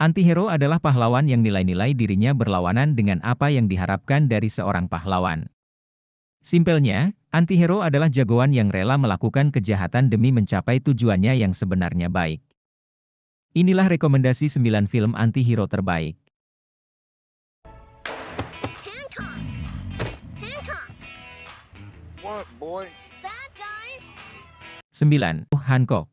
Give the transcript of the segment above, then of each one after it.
Antihero adalah pahlawan yang nilai-nilai dirinya berlawanan dengan apa yang diharapkan dari seorang pahlawan. Simpelnya, antihero adalah jagoan yang rela melakukan kejahatan demi mencapai tujuannya yang sebenarnya baik. Inilah rekomendasi 9 film antihero terbaik. Hancock! Hancock! What, boy? Bad guys! 9. Hancock.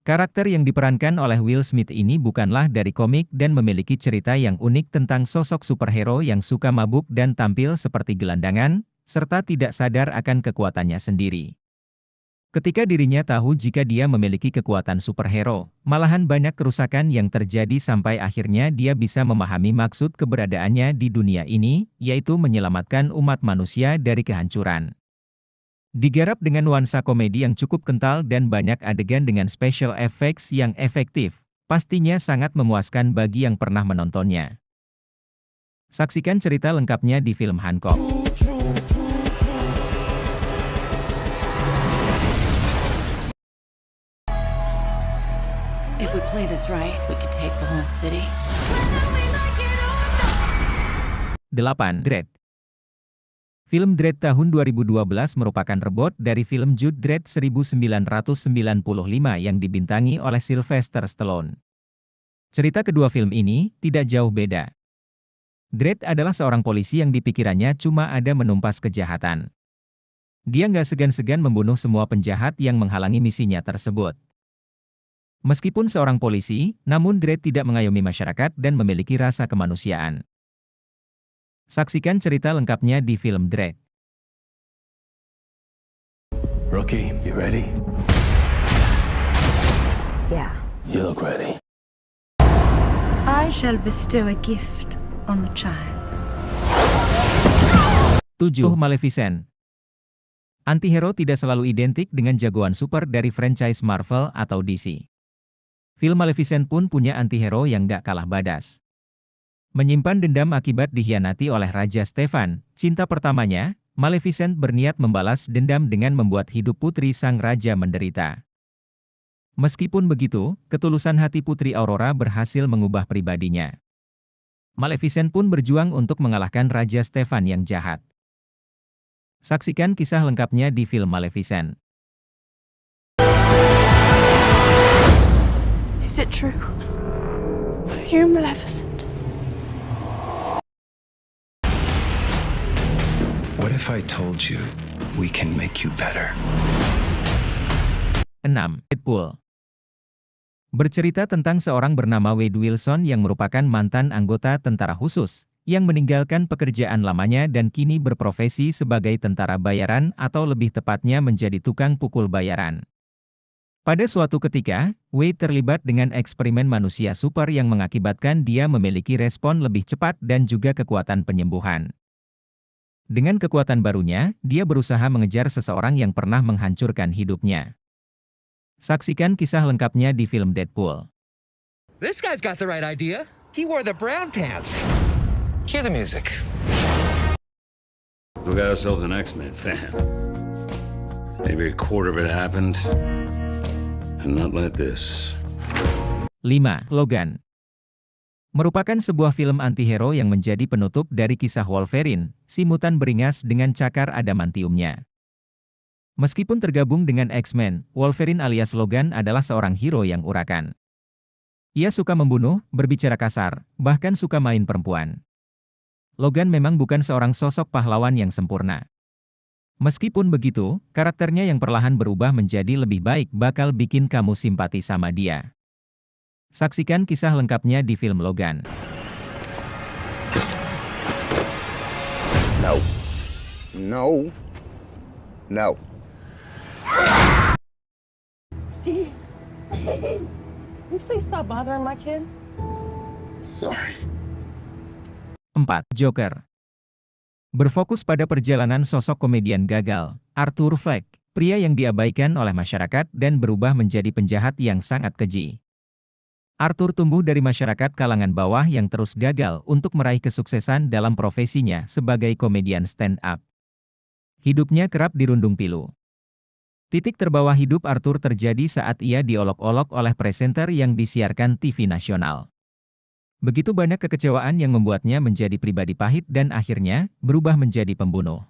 Karakter yang diperankan oleh Will Smith ini bukanlah dari komik dan memiliki cerita yang unik tentang sosok superhero yang suka mabuk dan tampil seperti gelandangan, serta tidak sadar akan kekuatannya sendiri. Ketika dirinya tahu jika dia memiliki kekuatan superhero, malahan banyak kerusakan yang terjadi sampai akhirnya dia bisa memahami maksud keberadaannya di dunia ini, yaitu menyelamatkan umat manusia dari kehancuran. Digarap dengan nuansa komedi yang cukup kental dan banyak adegan dengan special effects yang efektif, pastinya sangat memuaskan bagi yang pernah menontonnya. Saksikan cerita lengkapnya di film Hancock. If we play this right, we could take the whole city. 8. Dredd. Film Dredd tahun 2012 merupakan rebut dari film Judge Dredd 1995 yang dibintangi oleh Sylvester Stallone. Cerita kedua film ini tidak jauh beda. Dredd adalah seorang polisi yang di pikirannya cuma ada menumpas kejahatan. Dia nggak segan-segan membunuh semua penjahat yang menghalangi misinya tersebut. Meskipun seorang polisi, namun Dredd tidak mengayomi masyarakat dan memiliki rasa kemanusiaan. Saksikan cerita lengkapnya di film Dredd. Rookie, you ready? Yeah. You look ready. I shall bestow a gift on the child. 7. Maleficent. Antihero tidak selalu identik dengan jagoan super dari franchise Marvel atau DC. Film Maleficent pun punya antihero yang gak kalah badas. Menyimpan dendam akibat dikhianati oleh Raja Stefan, cinta pertamanya, Maleficent berniat membalas dendam dengan membuat hidup putri sang raja menderita. Meskipun begitu, ketulusan hati Putri Aurora berhasil mengubah pribadinya. Maleficent pun berjuang untuk mengalahkan Raja Stefan yang jahat. Saksikan kisah lengkapnya di film Maleficent. Is it true? You're Maleficent. What if I told you we can make you better? 6. Deadpool. Bercerita tentang seorang bernama Wade Wilson yang merupakan mantan anggota tentara khusus, yang meninggalkan pekerjaan lamanya dan kini berprofesi sebagai tentara bayaran atau lebih tepatnya menjadi tukang pukul bayaran. Pada suatu ketika, Wade terlibat dengan eksperimen manusia super yang mengakibatkan dia memiliki respon lebih cepat dan juga kekuatan penyembuhan. Dengan kekuatan barunya, dia berusaha mengejar seseorang yang pernah menghancurkan hidupnya. Saksikan kisah lengkapnya di film Deadpool. This guy's got the right idea. He wore the brown pants. Cue the music. We got ourselves an X-Men fan. Maybe a quarter of it happened, and not like this. 5. Logan. Merupakan sebuah film antihero yang menjadi penutup dari kisah Wolverine, si mutan beringas dengan cakar adamantiumnya. Meskipun tergabung dengan X-Men, Wolverine alias Logan adalah seorang hero yang urakan. Ia suka membunuh, berbicara kasar, bahkan suka main perempuan. Logan memang bukan seorang sosok pahlawan yang sempurna. Meskipun begitu, karakternya yang perlahan berubah menjadi lebih baik bakal bikin kamu simpati sama dia. Saksikan kisah lengkapnya di film Logan. No. No. No. You please stop bothering my kid? Sorry. 4. Joker. Berfokus pada perjalanan sosok komedian gagal, Arthur Fleck, pria yang diabaikan oleh masyarakat dan berubah menjadi penjahat yang sangat keji. Arthur tumbuh dari masyarakat kalangan bawah yang terus gagal untuk meraih kesuksesan dalam profesinya sebagai komedian stand-up. Hidupnya kerap dirundung pilu. Titik terbawah hidup Arthur terjadi saat ia diolok-olok oleh presenter yang disiarkan TV nasional. Begitu banyak kekecewaan yang membuatnya menjadi pribadi pahit dan akhirnya berubah menjadi pembunuh.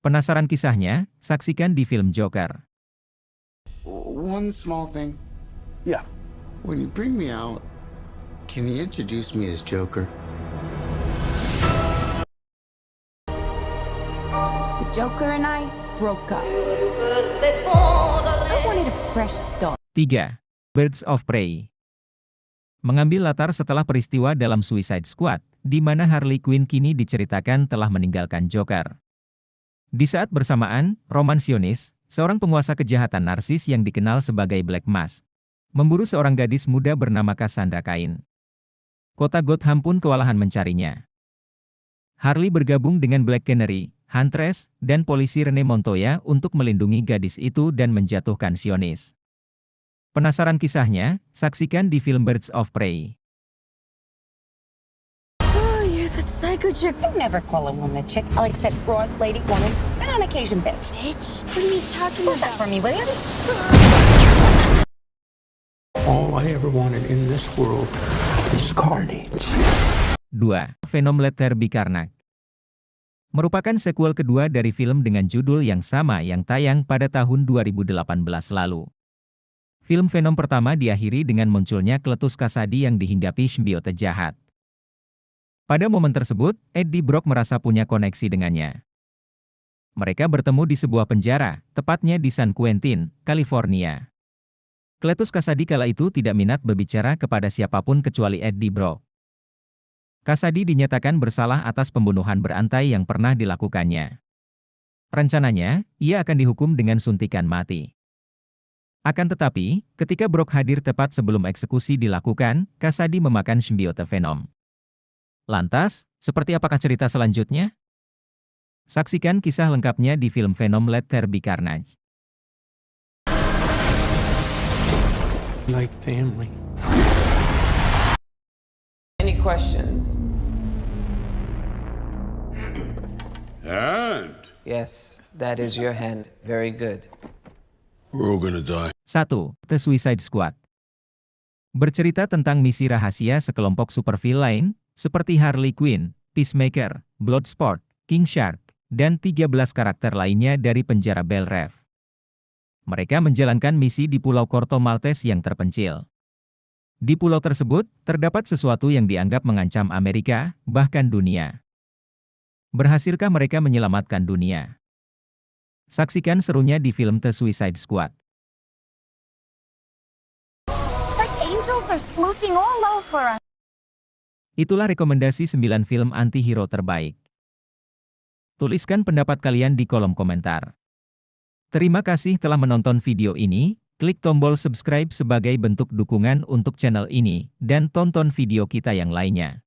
Penasaran kisahnya? Saksikan di film Joker. One small thing. Yeah. When you bring me out, can you introduce me as Joker? The Joker and I broke up. I wanted a fresh start. 3. Birds of Prey. Mengambil latar setelah peristiwa dalam Suicide Squad, di mana Harley Quinn kini diceritakan telah meninggalkan Joker. Di saat bersamaan, Roman Sionis, seorang penguasa kejahatan narsis yang dikenal sebagai Black Mask, memburu seorang gadis muda bernama Cassandra Cain. Kota Gotham pun kewalahan mencarinya. Harley bergabung dengan Black Canary, Huntress, dan polisi Rene Montoya untuk melindungi gadis itu dan menjatuhkan Sionis. Penasaran kisahnya? Saksikan di film Birds of Prey. Oh, you're that psycho chick. I never call a woman a chick. I'll accept broad, lady, woman, and on occasion, bitch. Bitch? What are you talking about? That for me, will you? All I ever wanted in this world is carnage. 2. Venom Let There Be Carnage. Merupakan sequel kedua dari film dengan judul yang sama yang tayang pada tahun 2018 lalu. Film Venom pertama diakhiri dengan munculnya Cletus Kasady yang dihinggapi simbiote jahat. Pada momen tersebut, Eddie Brock merasa punya koneksi dengannya. Mereka bertemu di sebuah penjara, tepatnya di San Quentin, California. Cletus Kasady kala itu tidak minat berbicara kepada siapapun kecuali Eddie Brock. Kasady dinyatakan bersalah atas pembunuhan berantai yang pernah dilakukannya. Rencananya, ia akan dihukum dengan suntikan mati. Akan tetapi, ketika Brock hadir tepat sebelum eksekusi dilakukan, Kasady memakan simbiote Venom. Lantas, seperti apakah cerita selanjutnya? Saksikan kisah lengkapnya di film Venom Let There Be Carnage. Like family. Any questions? And Yes, that is your hand. Very good. we're all gonna die. 1. The Suicide Squad. Bercerita tentang misi rahasia sekelompok supervillain, seperti Harley Quinn, Peacemaker, Bloodsport, King Shark, dan 13 karakter lainnya dari penjara Belle Reve. Mereka menjalankan misi di Pulau Corto Maltese yang terpencil. Di pulau tersebut, terdapat sesuatu yang dianggap mengancam Amerika, bahkan dunia. Berhasilkah mereka menyelamatkan dunia? Saksikan serunya di film The Suicide Squad. It's like angels are splooching all over us. Itulah rekomendasi 9 film anti-hero terbaik. Tuliskan pendapat kalian di kolom komentar. Terima kasih telah menonton video ini, klik tombol subscribe sebagai bentuk dukungan untuk channel ini, dan tonton video kita yang lainnya.